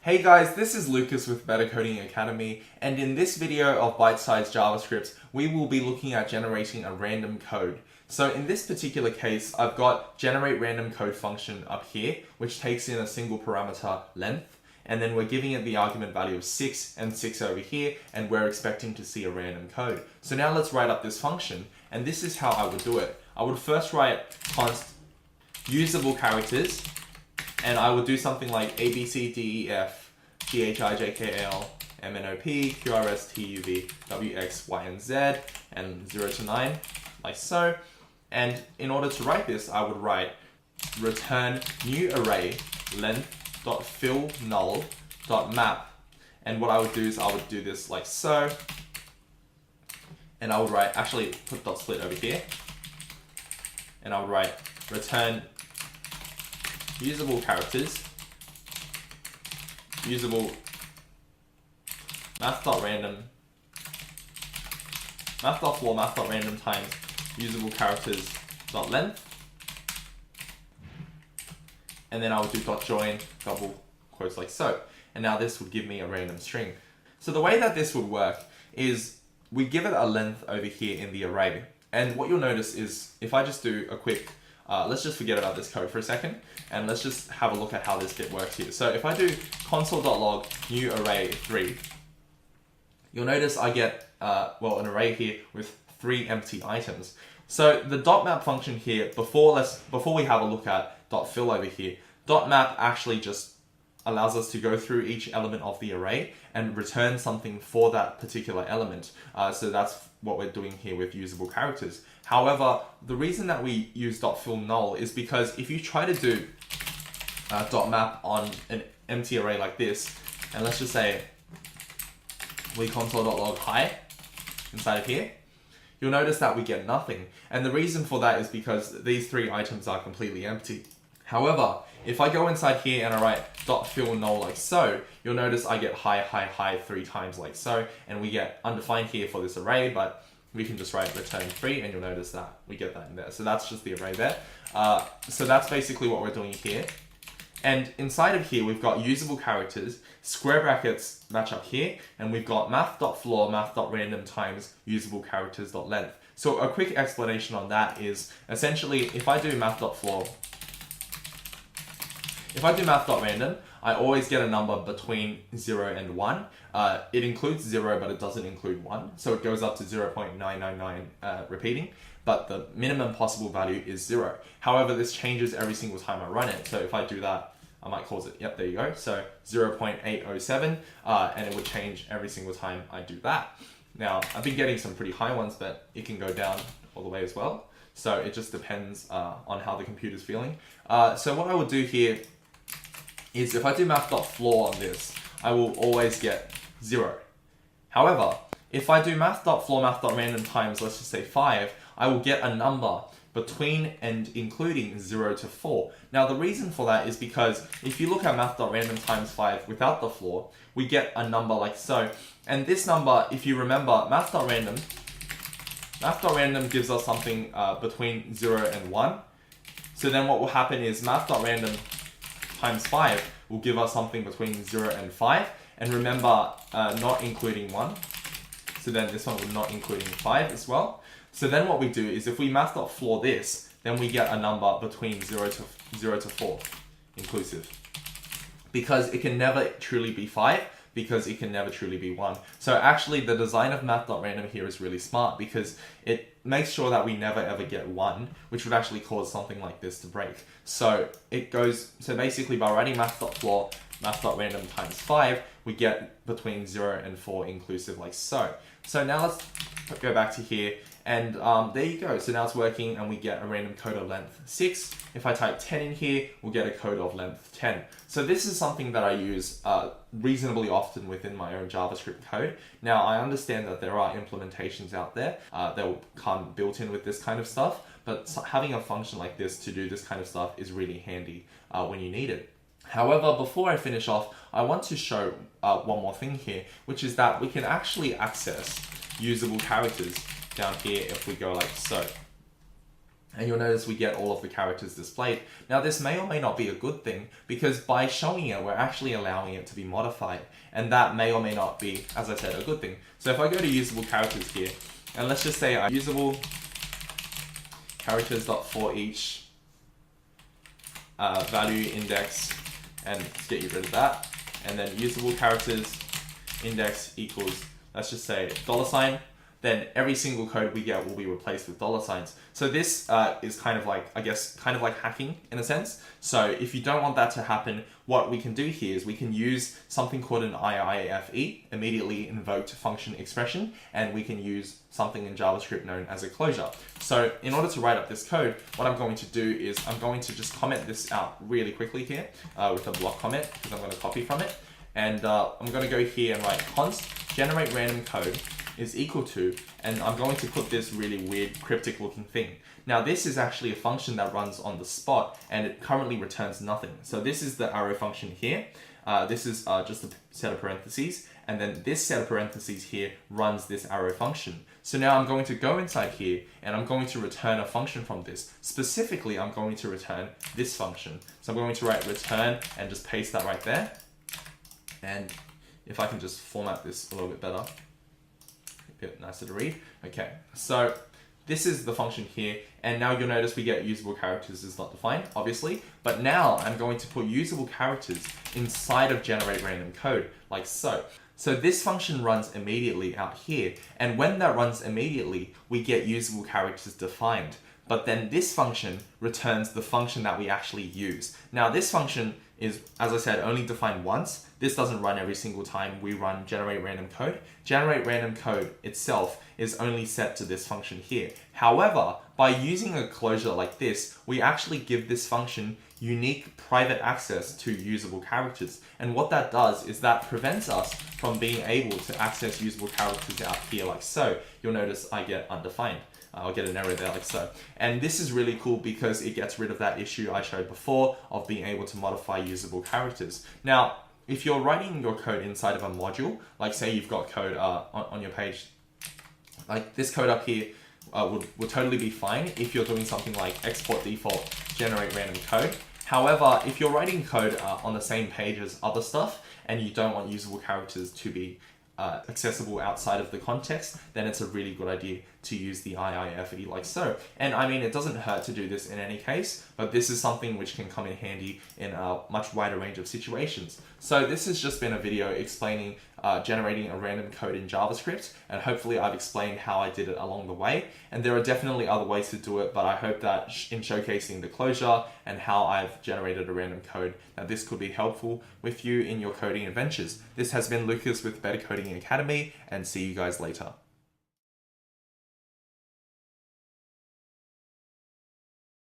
Hey guys, this is Lucas with Better Coding Academy, and in this video of bite-sized JavaScript, we will be looking at generating a random code. So in this particular case, I've got generate random code function up here, which takes in a single parameter length, and then we're giving it the argument value of 6 and 6 over here, and we're expecting to see a random code. So now let's write up this function, and this is how I would do it. I would first write const usable characters, and I would do something like A, B, C, D, E, F, G, H, I, J, K, L, M, N, O, P, Q, R, S, T, U, V, W, X, Y, and Z, and 0 to 9, like so. And in order to write this, I would write return new array length.fill null.map. And what I would do is I would do this like so. And I would write, actually put dot split over here. And I would write return usable characters, usable math.random, math.floor, math.random times usable characters dot length, and then I would do dot join double quotes like so. And now this would give me a random string. So the way that this would work is we give it a length over here in the array, and what you'll notice is if I just do a quick let's just forget about this code for a second, and let's just have a look at how this bit works here. So if I do console.log new array 3, you'll notice I get an array here with 3 empty items. So the .map function here, before we have a look at .fill over here, .map actually just allows us to go through each element of the array and return something for that particular element. So that's what we're doing here with usable characters. However, the reason that we use .fill null is because if you try to do .map on an empty array like this, and let's just say we console.log hi inside of here, you'll notice that we get nothing. And the reason for that is because these 3 items are completely empty. However, if I go inside here and I write .fill null like so, you'll notice I get hi 3 times like so, and we get undefined here for this array, but we can just write return 3, and you'll notice that we get that in there. So that's just the array there. So that's basically what we're doing here. And inside of here, we've got usable characters, square brackets match up here, and we've got math.floor, math.random times usable characters.length. So a quick explanation on that is essentially if I do math.floor, if I do math.random, I always get a number between 0 and 1. It includes 0, but it doesn't include 1. So it goes up to 0.999 repeating, but the minimum possible value is 0. However, this changes every single time I run it. So if I do that, I might cause it, yep, there you go. So 0.807, and it would change every single time I do that. Now, I've been getting some pretty high ones, but it can go down all the way as well. So it just depends on how the computer's feeling. So what I would do here is if I do math.floor on this, I will always get 0. However, if I do math.floor, math.random times, let's just say 5, I will get a number between and including 0 to 4. Now the reason for that is because if you look at math.random times 5 without the floor, we get a number like so. And this number, if you remember, math.random gives us something between 0 and 1. So then what will happen is math.random times 5 will give us something between 0 and 5. And remember, not including 1. So then this one would not including 5 as well. So then what we do is if we math.floor this, then we get a number between 0 to 4 inclusive. Because it can never truly be 5, because it can never truly be 1. So actually the design of math.random here is really smart because it makes sure that we never ever get 1, which would actually cause something like this to break. So so basically by writing math.floor, math.random times 5, we get between 0 and 4 inclusive like so. So now let's go back to here, and there you go. So now it's working and we get a random code of length 6. If I type 10 in here, we'll get a code of length 10. So this is something that I use reasonably often within my own JavaScript code. Now I understand that there are implementations out there that will come built in with this kind of stuff, but having a function like this to do this kind of stuff is really handy when you need it. However, before I finish off, I want to show one more thing here, which is that we can actually access usable characters down here if we go like so. And you'll notice we get all of the characters displayed. Now this may or may not be a good thing, because by showing it, we're actually allowing it to be modified. And that may or may not be, as I said, a good thing. So if I go to usable characters here, and let's just say usable characters.for each value index, and let's get rid of that. And then usable characters index equals, let's just say $, then every single code we get will be replaced with $signs. So this is kind of like, I guess, kind of like hacking in a sense. So if you don't want that to happen, what we can do here is we can use something called an IIFE, immediately invoked function expression, and we can use something in JavaScript known as a closure. So in order to write up this code, what I'm going to do is I'm going to just comment this out really quickly here with a block comment, because I'm going to copy from it. And I'm going to go here and write const generate random code is equal to, and I'm going to put this really weird cryptic looking thing. Now this is actually a function that runs on the spot, and it currently returns nothing. So this is the arrow function here. This is just a set of parentheses, and then this set of parentheses here runs this arrow function. So now I'm going to go inside here, and I'm going to return a function from this. Specifically, I'm going to return this function. So I'm going to write return and just paste that right there. And if I can just format this a little bit better, a bit nicer to read. Okay, so this is the function here, and now you'll notice we get usable characters is not defined, obviously, but now I'm going to put usable characters inside of generate random code, like so. So this function runs immediately out here, and when that runs immediately, we get usable characters defined. But then this function returns the function that we actually use. Now this function is, as I said, only defined once. This doesn't run every single time we run generate random code. Generate random code itself is only set to this function here. However, by using a closure like this, we actually give this function unique private access to usable characters. And what that does is that prevents us from being able to access usable characters out here like so. You'll notice I get undefined. I'll get an error there like so. And this is really cool because it gets rid of that issue I showed before of being able to modify usable characters. Now, if you're writing your code inside of a module, like say you've got code on your page, like this code up here would totally be fine if you're doing something like export default, generate random code. However, if you're writing code on the same page as other stuff and you don't want usable characters to be accessible outside of the context, then it's a really good idea to use the IIFE like so. And I mean, it doesn't hurt to do this in any case, but this is something which can come in handy in a much wider range of situations. So this has just been a video explaining generating a random code in JavaScript, and hopefully I've explained how I did it along the way. And there are definitely other ways to do it, but I hope that in showcasing the closure and how I've generated a random code, that this could be helpful with you in your coding adventures. This has been Lucas with Better Coding Academy, and see you guys later.